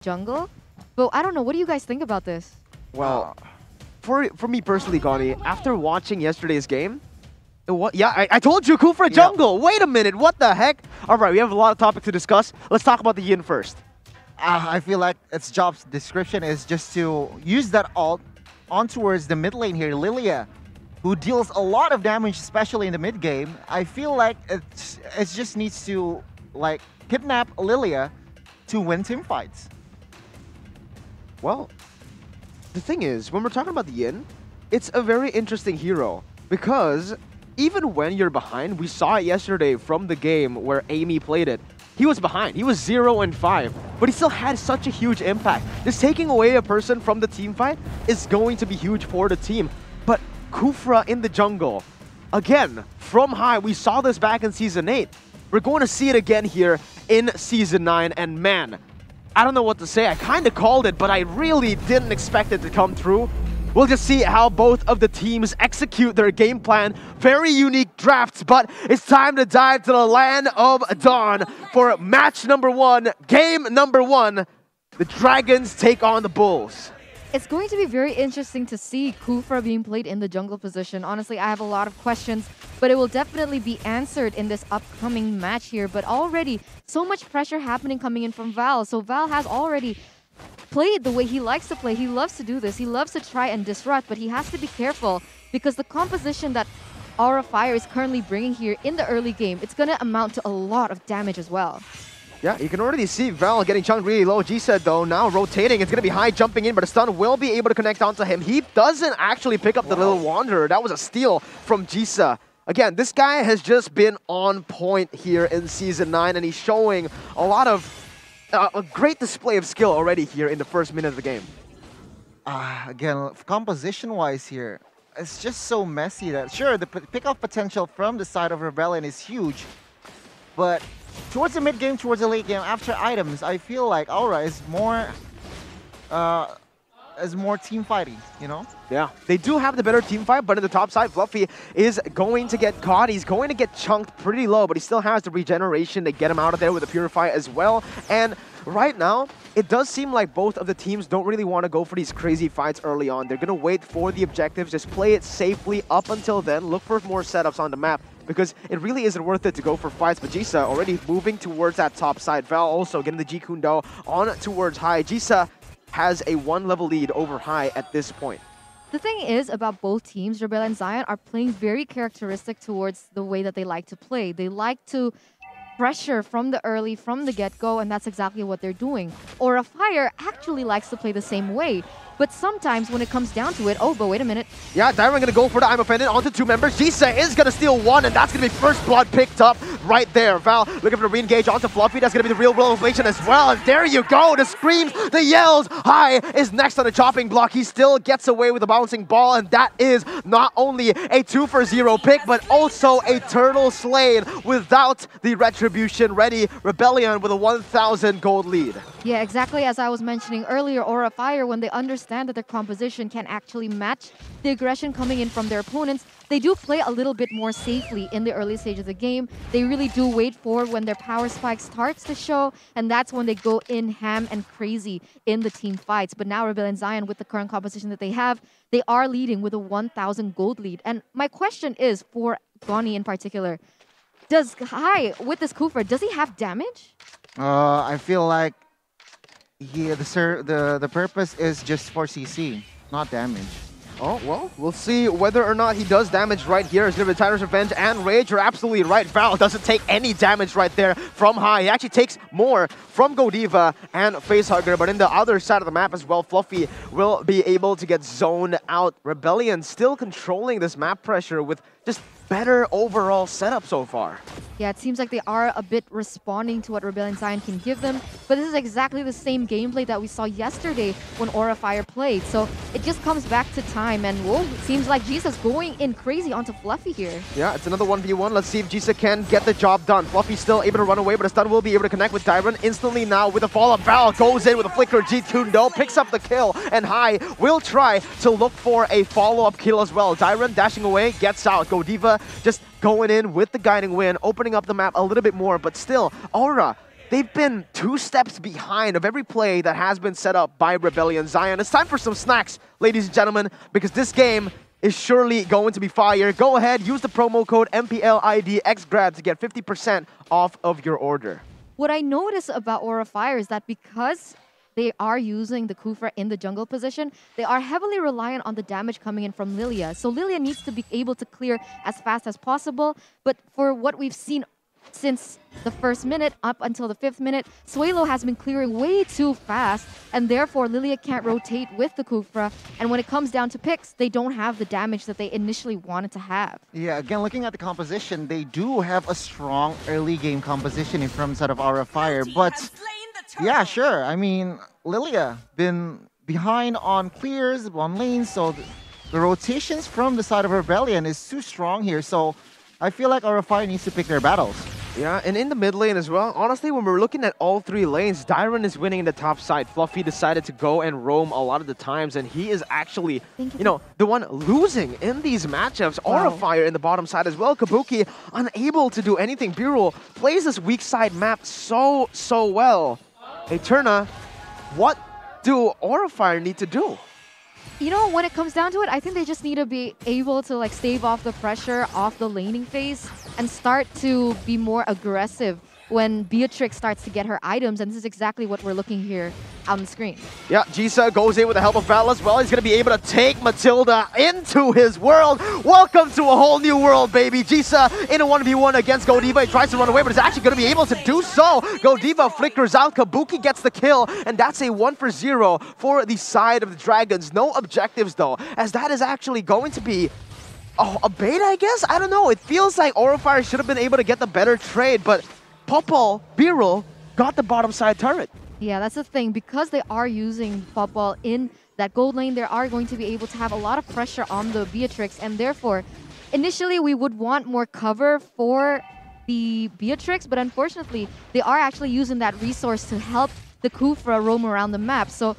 jungle. But I don't know, what do you guys think about this? Well, for me personally, Goni, after watching yesterday's game, I told you, Kufra jungle. Wait a minute, what the heck? All right, we have a lot of topics to discuss. Let's talk about the Yin first. I feel like its job's description is just to use that ult on towards the mid lane here, Lilia, who deals a lot of damage, especially in the mid game. I feel like it just needs to like kidnap Lilia to win team fights. Well, the thing is, when we're talking about the Yin, it's a very interesting hero because even when you're behind, we saw it yesterday from the game where Amy played it. He was behind. He was 0-5, but he still had such a huge impact. Just taking away a person from the team fight is going to be huge for the team. But Kufra in the jungle, again, from high, we saw this back in Season 8. We're going to see it again here in Season 9, and man, I don't know what to say. I kind of called it, but I really didn't expect it to come through. We'll just see how both of the teams execute their game plan. Very unique drafts, but it's time to dive to the land of Dawn for match number 1, game number 1. The Dragons take on the Bulls. It's going to be very interesting to see Kufra being played in the jungle position. Honestly, I have a lot of questions, but it will definitely be answered in this upcoming match here. But already, so much pressure happening coming in from Val. So Val has already played the way he likes to play. He loves to do this. He loves to try and disrupt, but he has to be careful because the composition that Aura Fire is currently bringing here in the early game, it's going to amount to a lot of damage as well. Yeah, you can already see Val getting chunked really low. G-Set though, now rotating. It's going to be high jumping in, but a stun will be able to connect onto him. He doesn't actually pick up the little Wanderer. That was a steal from Jisa. Again, this guy has just been on point here in Season 9, and he's showing a lot of a great display of skill already here in the first minute of the game. Again, composition-wise here, it's just so messy that, sure, the pick-off potential from the side of Rebellion is huge, but towards the mid-game, towards the late game, after items, I feel like Aura is more team fighting, you know? Yeah, they do have the better team fight, but in the top side, Fluffy is going to get caught. He's going to get chunked pretty low, but he still has the regeneration to get him out of there with the Purify as well. And right now, it does seem like both of the teams don't really want to go for these crazy fights early on. They're going to wait for the objectives, just play it safely up until then, look for more setups on the map, because it really isn't worth it to go for fights. But Jisa already moving towards that top side. Val also getting the G-Kundo on towards high. Jisa has a 1-level lead over high at this point. The thing is about both teams, Rebel and Zion, are playing very characteristic towards the way that they like to play. They like to pressure from the get-go, and that's exactly what they're doing. Aura Fire actually likes to play the same way. But sometimes when it comes down to it, oh, but wait a minute. Yeah, Dyron gonna go for the I'm Offended onto 2 members. Jisa is gonna steal 1, and that's gonna be first blood picked up right there. Val looking for the re-engage onto Fluffy. That's gonna be the real revelation as well. And there you go, the screams, the yells. High is next on the chopping block. He still gets away with the bouncing ball, and that is not only a 2-for-0 pick, but also a turtle slain without the retribution ready. Rebellion with a 1,000 gold lead. Yeah, exactly as I was mentioning earlier, Aura Fire, when they understand that their composition can actually match the aggression coming in from their opponents, they do play a little bit more safely in the early stage of the game. They really do wait for when their power spike starts to show, and that's when they go in ham and crazy in the team fights. But now Rebel and Zion, with the current composition that they have, they are leading with a 1,000 gold lead. And my question is, for Goni in particular, does High, with this Kufra, does he have damage? I feel like the purpose is just for CC, not damage. Oh, well, we'll see whether or not he does damage right here. It's going to be Tiger's Revenge and Rage. You're absolutely right. Val doesn't take any damage right there from High. He actually takes more from Godiva and Facehugger, but in the other side of the map as well, Fluffy will be able to get zoned out. Rebellion still controlling this map pressure with just better overall setup so far. Yeah, it seems like they are a bit responding to what Rebellion Zion can give them, but this is exactly the same gameplay that we saw yesterday when Aura Fire played. So it just comes back to time, and whoa, it seems like Jisa's going in crazy onto Fluffy here. Yeah, it's another 1v1. Let's see if Jisa can get the job done. Fluffy's still able to run away, but a stun will be able to connect with Tyron instantly now with a follow-up. Val goes in with a flicker. G-Kundo picks up the kill, and High will try to look for a follow-up kill as well. Tyron dashing away, gets out. Godiva just going in with the guiding wind, opening up the map a little bit more, but still, Aura, they've been 2 steps behind of every play that has been set up by Rebellion Zion. It's time for some snacks, ladies and gentlemen, because this game is surely going to be fire. Go ahead, use the promo code MPLIDXGrab to get 50% off of your order. What I notice about Aura Fire is that because they are using the Kufra in the jungle position, they are heavily reliant on the damage coming in from Lilia. So Lilia needs to be able to clear as fast as possible. But for what we've seen since the first minute up until the 5th minute, Suelo has been clearing way too fast, and therefore Lilia can't rotate with the Kufra. And when it comes down to picks, they don't have the damage that they initially wanted to have. Yeah, again, looking at the composition, they do have a strong early game composition in terms of Aura Fire, but yeah, sure. I mean, Lilia been behind on clears, on lanes, so the rotations from the side of Rebellion is too strong here. So I feel like Aura Fire needs to pick their battles. Yeah, and in the mid lane as well, honestly, when we're looking at all 3 lanes, Dyron is winning in the top side. Fluffy decided to go and roam a lot of the times, and he is actually, the one losing in these matchups. Wow. Aura Fire in the bottom side as well. Kabuki unable to do anything. Birul plays this weak side map so well. Hey, Turna, what do Aura Fire need to do? You know, when it comes down to it, I think they just need to be able to like stave off the pressure off the laning phase and start to be more aggressive when Beatrix starts to get her items, and this is exactly what we're looking here on the screen. Yeah, Jisa goes in with the help of Val as well. He's going to be able to take Matilda into his world. Welcome to a whole new world, baby. Jisa in a 1v1 against Godiva. He tries to run away, but is actually going to be able to do so. Godiva flickers out. Kabuki gets the kill, and that's a 1-for-0 for the side of the Dragons. No objectives, though, as that is actually going to be a bait, I guess? I don't know. It feels like Aura Fire should have been able to get the better trade, but Popol, Birul, got the bottom side turret. Yeah, that's the thing. Because they are using Popol in that gold lane, they are going to be able to have a lot of pressure on the Beatrix, and therefore, initially we would want more cover for the Beatrix, but unfortunately, they are actually using that resource to help the Kufra roam around the map. So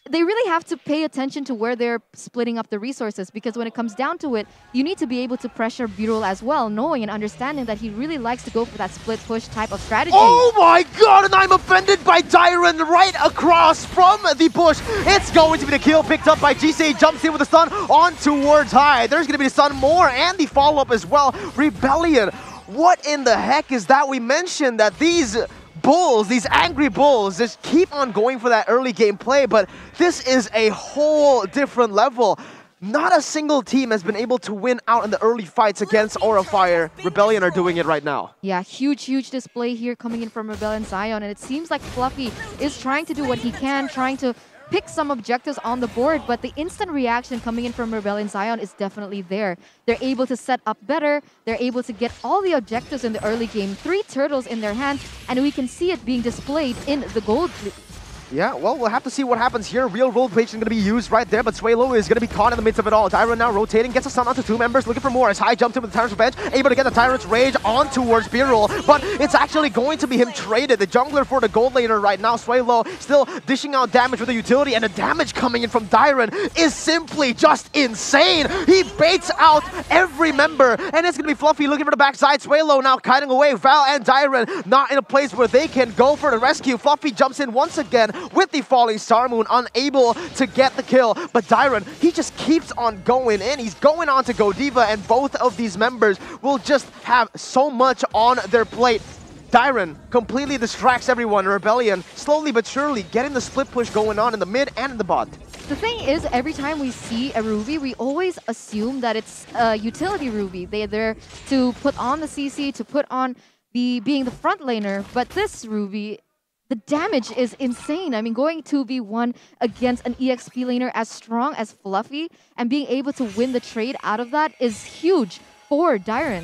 they really have to pay attention to where they're splitting up the resources, because when it comes down to it, you need to be able to pressure Birul as well, knowing and understanding that he really likes to go for that split push type of strategy. Oh my god, and I'm offended by Dyron right across from the bush. It's going to be the kill picked up by GC. Jumps in with the stun on towards high. There's going to be the stun more and the follow-up as well. Rebellion, what in the heck is that? We mentioned that these bulls, these angry bulls, just keep on going for that early game play, but this is a whole different level. Not a single team has been able to win out in the early fights against Aura Fire. Rebellion are doing it right now. Yeah, huge display here coming in from Rebellion Zion, and it seems like Fluffy is trying to do what he can, trying to pick some objectives on the board, but the instant reaction coming in from Rebellion Zion is definitely there. They're able to set up better, they're able to get all the objectives in the early game, 3 turtles in their hands, and we can see it being displayed in the gold. Yeah, well, we'll have to see what happens here. Real role play is going to be used right there, but Suelo is going to be caught in the midst of it all. Dyron now rotating, gets a stun onto 2 members, looking for more as High jumps in with the Tyrant's Revenge, able to get the Tyrant's Rage on towards Birul, but it's actually going to be him traded. The jungler for the gold laner right now. Suelo still dishing out damage with the utility, and the damage coming in from Dyron is simply just insane. He baits out every member, and it's going to be Fluffy looking for the backside. Suelo now kiting away. Val and Dyron not in a place where they can go for the rescue. Fluffy jumps in once again with the falling Star Moon, unable to get the kill. But Dyron, he just keeps on going in. He's going on to Godiva, and both of these members will just have so much on their plate. Dyron completely distracts everyone. Rebellion, slowly but surely, getting the split push going on in the mid and in the bot. The thing is, every time we see a Ruby, we always assume that it's a utility Ruby. They're there to put on the CC, to put on being the front laner, but this Ruby, the damage is insane. I mean, going 2v1 against an EXP laner as strong as Fluffy and being able to win the trade out of that is huge for Dyron.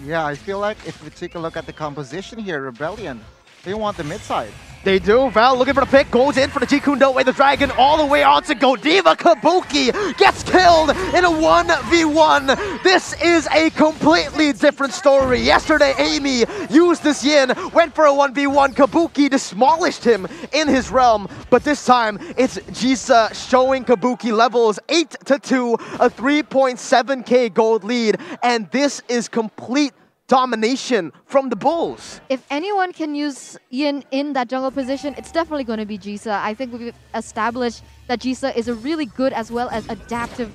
Yeah, I feel like if we take a look at the composition here, Rebellion, they want the mid side. They do. Val looking for the pick, goes in for the Jikundo with the dragon all the way on to Godiva. Kabuki gets killed in a 1v1. This is a completely different story. Yesterday, Amy used this Yin, went for a 1v1. Kabuki demolished him in his realm, but this time it's Jisa showing Kabuki levels 8-2, a 3.7k gold lead, and this is complete domination from the Bulls. If anyone can use Yin in that jungle position, it's definitely going to be Jisa. I think we've established that Jisa is a really good as well as adaptive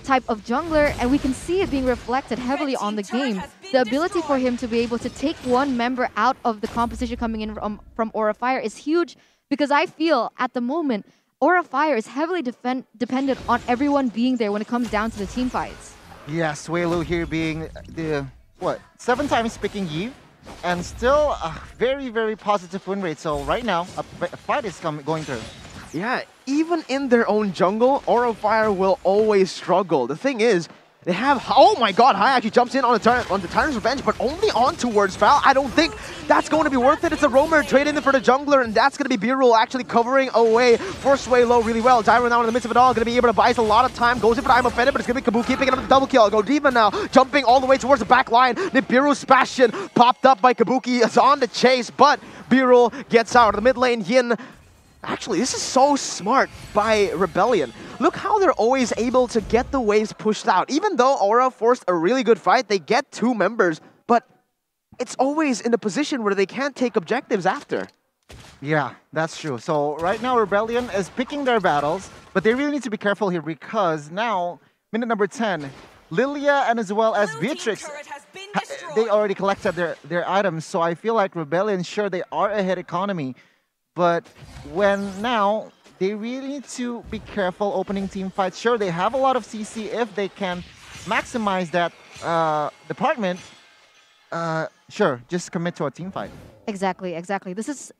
type of jungler, and we can see it being reflected heavily on the game. The ability for him to be able to take one member out of the composition coming in from Aura Fire is huge, because I feel at the moment Aura Fire is heavily dependent on everyone being there when it comes down to the team fights. Yeah, Suelu here being the, 7 times picking Eve, and still a very, very positive win rate. So right now, a fight is going through. Yeah, even in their own jungle, Aura Fire will always struggle. The thing is, they have... Oh my god, Hai actually jumps in on the Tyrant's Revenge, but only on towards Val. I don't think that's going to be worth it. It's a roamer trading in for the jungler, and that's going to be B-Roll actually covering away for Suelo really well. Dyra now in the midst of it all, going to be able to buy us a lot of time. Goes in for I'm offended, but it's going to be Kabuki picking up the double kill. Go Diva now, jumping all the way towards the back line. Nibiru's Bastion popped up by Kabuki is on the chase, but B-Roll gets out of the mid lane. Yin... Actually, this is so smart by Rebellion. Look how they're always able to get the waves pushed out. Even though Aura forced a really good fight, they get 2 members, but it's always in a position where they can't take objectives after. Yeah, that's true. So right now, Rebellion is picking their battles, but they really need to be careful here, because now, minute number 10, Lilia and as well as Beatrix, they already collected their items, so I feel like Rebellion, sure, they are ahead economy, but when now, they really need to be careful opening team fights. Sure, they have a lot of CC if they can maximize that department. Sure, just commit to a team fight. Exactly, exactly. This is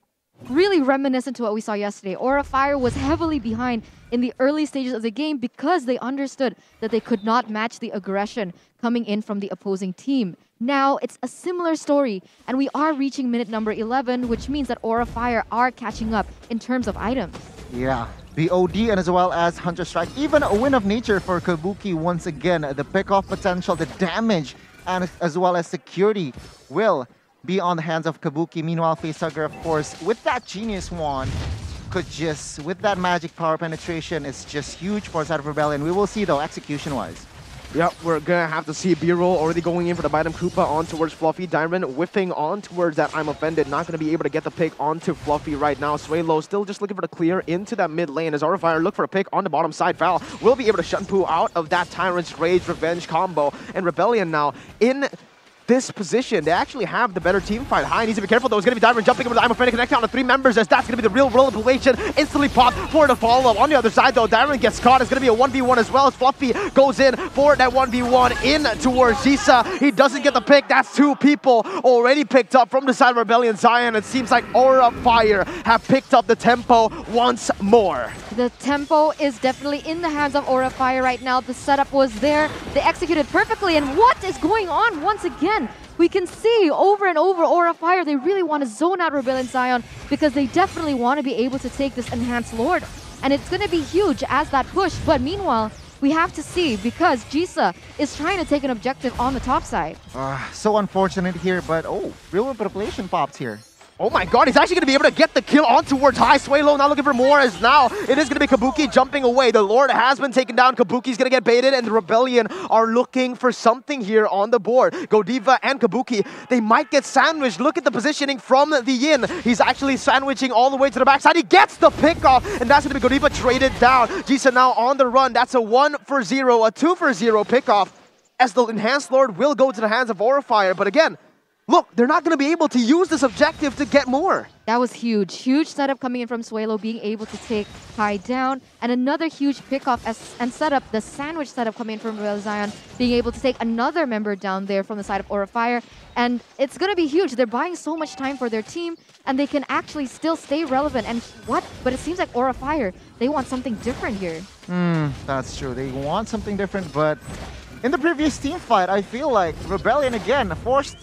really reminiscent to what we saw yesterday. Aura Fire was heavily behind in the early stages of the game because they understood that they could not match the aggression coming in from the opposing team. Now, it's a similar story, and we are reaching minute number 11, which means that Aura Fire are catching up in terms of items. Yeah, the OD and as well as Hunter Strike. Even a win of nature for Kabuki once again. The pick-off potential, the damage, and as well as security will be on the hands of Kabuki. Meanwhile, Facehugger, of course, with that Genius Wand, could just, with that magic power penetration, it's just huge for side of Rebellion. We will see, though, execution-wise. Yep, we're gonna have to see B-Roll already going in for the Bite Koopa on towards Fluffy. Diamond whiffing on towards that I'm Offended. Not gonna be able to get the pick onto Fluffy right now. Suelo still just looking for the clear into that mid lane as Aura Fire look for a pick on the bottom side. Val will be able to Shunpu out of that Tyrant's Rage Revenge combo. And Rebellion now in this position, they actually have the better team fight. Hai needs to be careful though. It's going to be Diamond jumping over the I'm Offended, connecting on the 3 members, as that's going to be the real role of Pelation. Instantly popped for the follow-up. On the other side though, Diamond gets caught. It's going to be a 1v1 as well as Fluffy goes in for that 1v1 in towards Jisa. He doesn't get the pick. That's 2 people already picked up from the side of Rebellion Zion. It seems like Aura Fire have picked up the tempo once more. The tempo is definitely in the hands of Aura Fire right now. The setup was there. They executed perfectly. And what is going on once again? We can see over and over Aura Fire, they really want to zone out Rebellion Zion because they definitely want to be able to take this Enhanced Lord. And it's going to be huge as that push. But meanwhile, we have to see because Jisa is trying to take an objective on the top side. So unfortunate here, but real manipulation pops here. Oh my god, he's actually going to be able to get the kill on towards Hai. Suelo now looking for more, as now it is going to be Kabuki jumping away. The Lord has been taken down. Kabuki's going to get baited, and the Rebellion are looking for something here on the board. Godiva and Kabuki, they might get sandwiched. Look at the positioning from the Yin. He's actually sandwiching all the way to the backside. He gets the pick off, and that's going to be Godiva traded down. Jisa now on the run. That's a 1-0, a 2-0 pick off, as the Enhanced Lord will go to the hands of Aura Fire. But again, look, they're not going to be able to use this objective to get more. That was huge. Huge setup coming in from Suelo, being able to take Hai down. And another huge pickoff and setup, the sandwich setup coming in from Real Zion, being able to take another member down there from the side of Aura Fire. And it's going to be huge. They're buying so much time for their team, and they can actually still stay relevant. And what? But it seems like Aura Fire, they want something different here. That's true. They want something different, but in the previous team fight, I feel like Rebellion again forced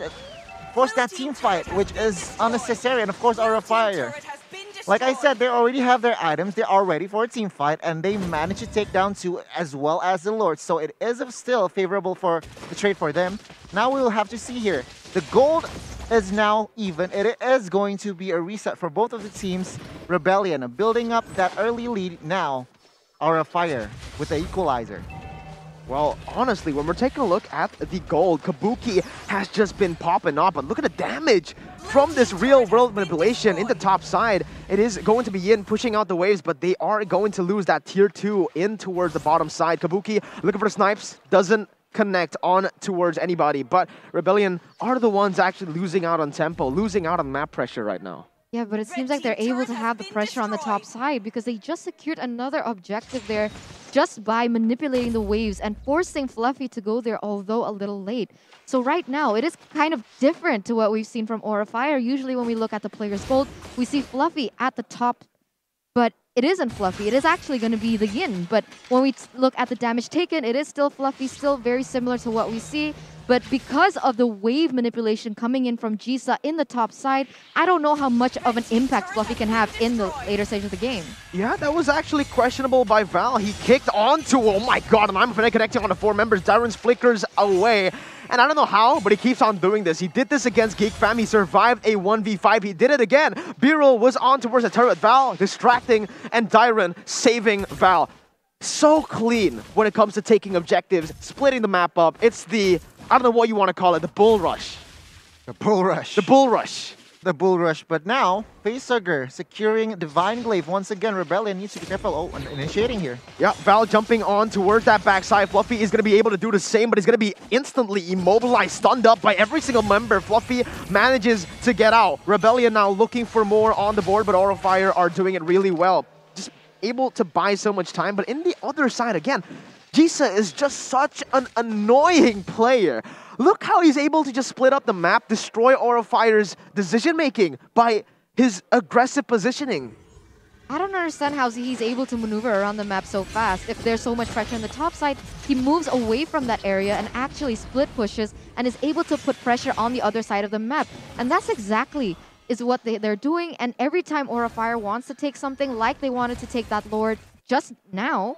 that team fight, which is unnecessary, and of course Aura Fire. Like I said, they already have their items, they are ready for a team fight, and they managed to take down 2 as well as the Lord. So it is still favorable for the trade for them. Now we will have to see here. The gold is now even. It is going to be a reset for both of the teams. Rebellion building up that early lead now. Aura Fire with the equalizer. Well, honestly, when we're taking a look at the gold, Kabuki has just been popping up. But look at the damage from this real-world manipulation in the top side. It is going to be Yin pushing out the waves, but they are going to lose that tier 2 in towards the bottom side. Kabuki looking for snipes, doesn't connect on towards anybody. But Rebellion are the ones actually losing out on tempo, losing out on map pressure right now. Yeah, but it seems like they're able to have the pressure on the top side because they just secured another objective there just by manipulating the waves and forcing Fluffy to go there, although a little late. So right now, it is kind of different to what we've seen from Aura Fire. Usually when we look at the player's gold, we see Fluffy at the top, but it isn't Fluffy. It is actually going to be the Yin. But when we look at the damage taken, it is still Fluffy, still very similar to what we see. But because of the wave manipulation coming in from Jisa in the top side, I don't know how much of an impact Fluffy can have in the later stage of the game. Yeah, that was actually questionable by Val. He kicked onto, oh my god, and I'm connecting on the 4 members. Darren's flickers away. And I don't know how, but he keeps on doing this. He did this against Geek Fam. He survived a 1v5. He did it again. Birol was on towards the turret. Val distracting, and Darren saving Val. So clean when it comes to taking objectives, splitting the map up. It's the, I don't know what you want to call it, the bull rush. The bull rush. The bull rush. The bull rush. But now, Facehugger securing Divine Glaive. Once again, Rebellion needs to be careful. Oh, initiating here. Yeah, Val jumping on towards that backside. Fluffy is going to be able to do the same, but he's going to be instantly immobilized, stunned up by every single member. Fluffy manages to get out. Rebellion now looking for more on the board, but Aura Fire are doing it really well. Just able to buy so much time, but in the other side again, Jisa is just such an annoying player. Look how he's able to just split up the map, destroy Aura Fire's decision-making by his aggressive positioning. I don't understand how he's able to maneuver around the map so fast. If there's so much pressure on the top side, he moves away from that area and actually split pushes and is able to put pressure on the other side of the map. And that's exactly is what they're doing. And every time Aura Fire wants to take something, like they wanted to take that Lord just now,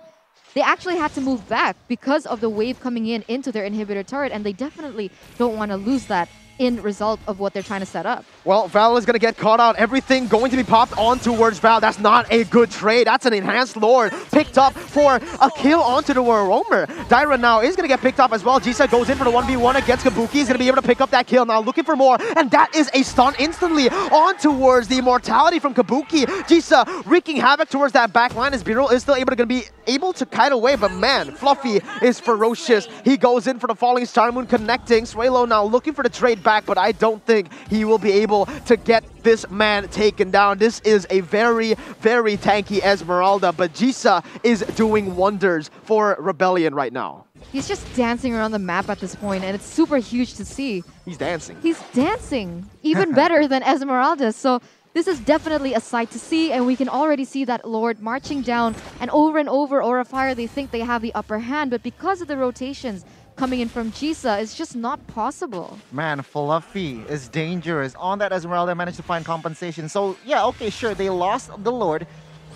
they actually had to move back because of the wave coming in into their inhibitor turret, and they definitely don't want to lose that in result of what they're trying to set up. Well, Val is going to get caught out. Everything going to be popped on towards Val. That's not a good trade. That's an enhanced Lord picked up for a kill onto the Roamer. Dyra now is going to get picked up as well. Jisa goes in for the 1v1 against Kabuki. He's going to be able to pick up that kill now, looking for more. And that is a stun instantly on towards the immortality from Kabuki. Jisa wreaking havoc towards that back line as Birol is still be able to kite away. But man, Fluffy is ferocious. He goes in for the falling star moon connecting. Swalo now looking for the trade back, but I don't think he will be able to get this man taken down. This is a very, very tanky Esmeralda, but Jisa is doing wonders for Rebellion right now. He's just dancing around the map at this point, and it's super huge to see. He's dancing. He's dancing even better than Esmeralda. So this is definitely a sight to see, and we can already see that Lord marching down, and over Aura Fire, they think they have the upper hand, but because of the rotations coming in from Jisa, it's just not possible. Man, Fluffy is dangerous. On that, Esmeralda managed to find compensation. So yeah, okay, sure, they lost the Lord,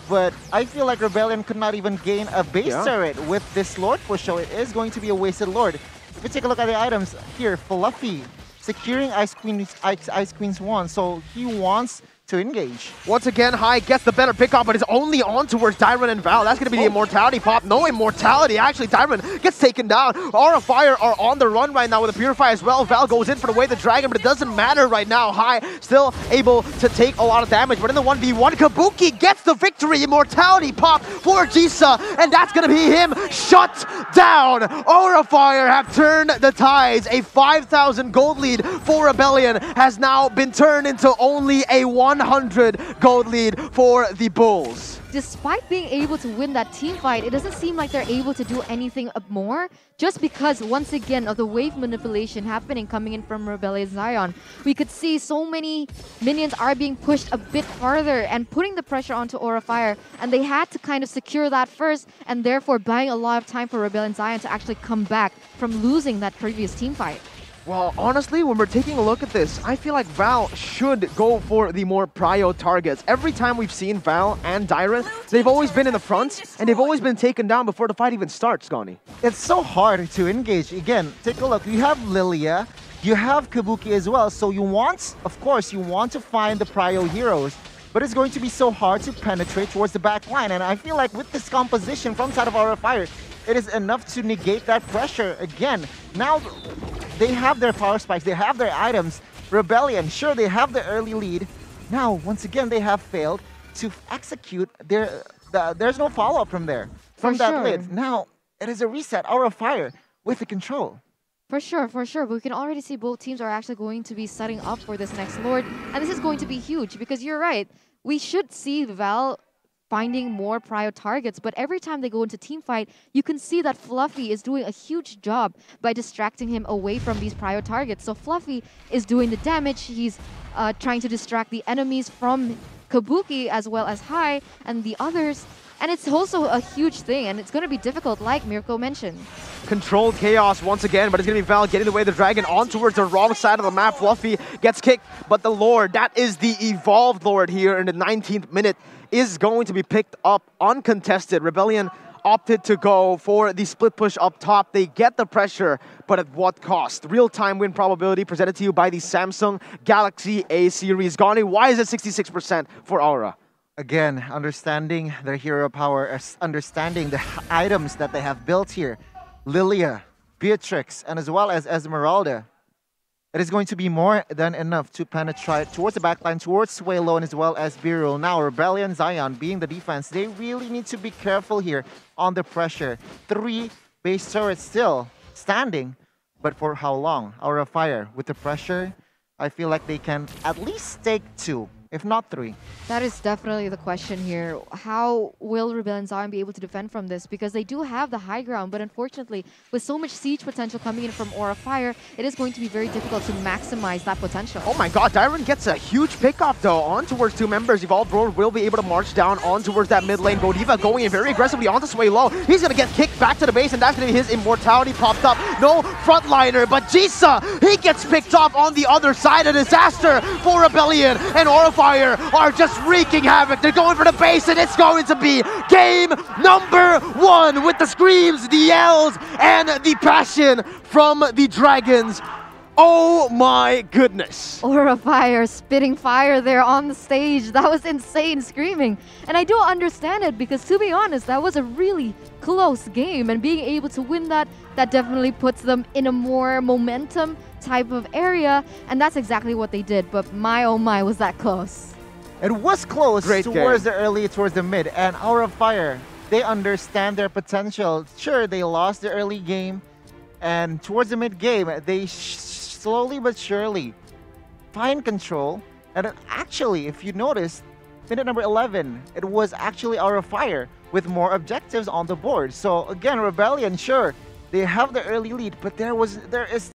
but I feel like Rebellion could not even gain a base turret with this Lord push, so it is going to be a wasted Lord. If we take a look at the items here, Fluffy securing Ice Queen's wand, so he wants to engage. Once again, High gets the better pickup, but it's only on towards Dyron and Val. That's going to be the immortality pop. No immortality. Actually, Dyron gets taken down. Aura Fire are on the run right now with a Purify as well. Val goes in for the way the dragon, but it doesn't matter right now. High still able to take a lot of damage, but in the 1v1, Kabuki gets the victory. Immortality pop for Jisa, and that's going to be him shut down. Aura Fire have turned the tides. A 5,000 gold lead for Rebellion has now been turned into only a 100 gold lead for the Bulls. Despite being able to win that team fight, it doesn't seem like they're able to do anything more, just because, once again, of the wave manipulation happening coming in from Rebellion Zion. We could see so many minions are being pushed a bit farther and putting the pressure onto Aura Fire, and they had to kind of secure that first, and therefore buying a lot of time for Rebellion Zion to actually come back from losing that previous team fight. Well, honestly, when we're taking a look at this, I feel like Val should go for the more prio targets. Every time we've seen Val and Dyron, they've always been in the front, and they've always been taken down before the fight even starts, Scani. It's so hard to engage. Again, take a look. You have Lilia, you have Kabuki as well, so you want, of course, you want to find the prio heroes. but it's going to be so hard to penetrate towards the back line. And I feel like with this composition from side of Aura of Fire, it is enough to negate that pressure again. Now they have their power spikes, they have their items. Rebellion, sure, they have the early lead. Now, once again, they have failed to execute their... there's no follow-up from there, from that lid. Now, it is a reset, Aura of Fire, with the control. For sure, for sure. But we can already see both teams are actually going to be setting up for this next Lord. And this is going to be huge because you're right. We should see Val finding more prio targets, but every time they go into team fight, you can see that Fluffy is doing a huge job by distracting him away from these prio targets. So Fluffy is doing the damage. He's trying to distract the enemies from Kabuki as well as Hai and the others. And it's also a huge thing, and it's going to be difficult, like Mirko mentioned. Controlled chaos once again, but it's going to be Val getting away the dragon on towards the wrong side of the map. Fluffy gets kicked, but the Lord, that is the evolved Lord here in the 19th minute, is going to be picked up uncontested. Rebellion opted to go for the split push up top. They get the pressure, but at what cost? Real-time win probability presented to you by the Samsung Galaxy A series. Gani, why is it 66% for Aura? Again, understanding their hero power, understanding the items that they have built here. Lilia, Beatrix, and as well as Esmeralda. It is going to be more than enough to penetrate towards the backline, towards Suelo, and as well as Birul. Now, Rebellion Zion being the defense, they really need to be careful here on the pressure. 3 base turrets still standing, but for how long? Aura of Fire, with the pressure, I feel like they can at least take 2. If not 3. That is definitely the question here. How will Rebellion Zion be able to defend from this? Because they do have the high ground, but unfortunately, with so much siege potential coming in from Aura Fire, it is going to be very difficult to maximize that potential. Oh my god, Dyron gets a huge pickoff though on towards 2 members. Evolved Lord will be able to march down on towards that mid lane. Godiva going in very aggressively onto Sway Low. He's going to get kicked back to the base, and that's going to be his immortality popped up. No frontliner, but Jisa, he gets picked up on the other side. A disaster for Rebellion, and Aura Fire are just wreaking havoc. They're going for the base, and it's going to be game number 1 with the screams, the yells, and the passion from the Dragons. Oh my goodness. Aura Fire spitting fire there on the stage. That was insane screaming. And I do understand it because, to be honest, that was a really close game. And being able to win that definitely puts them in a more momentum type of area. And that's exactly what they did. But my oh my, was that close. It was close Great towards game. the early, towards the mid. And Aura of Fire, they understand their potential. Sure, they lost the early game. And towards the mid game, they slowly but surely find control. And actually, if you notice, minute number 11, it was actually Aura of Fire with more objectives on the board. So again, Rebellion, sure, they have the early lead, but there is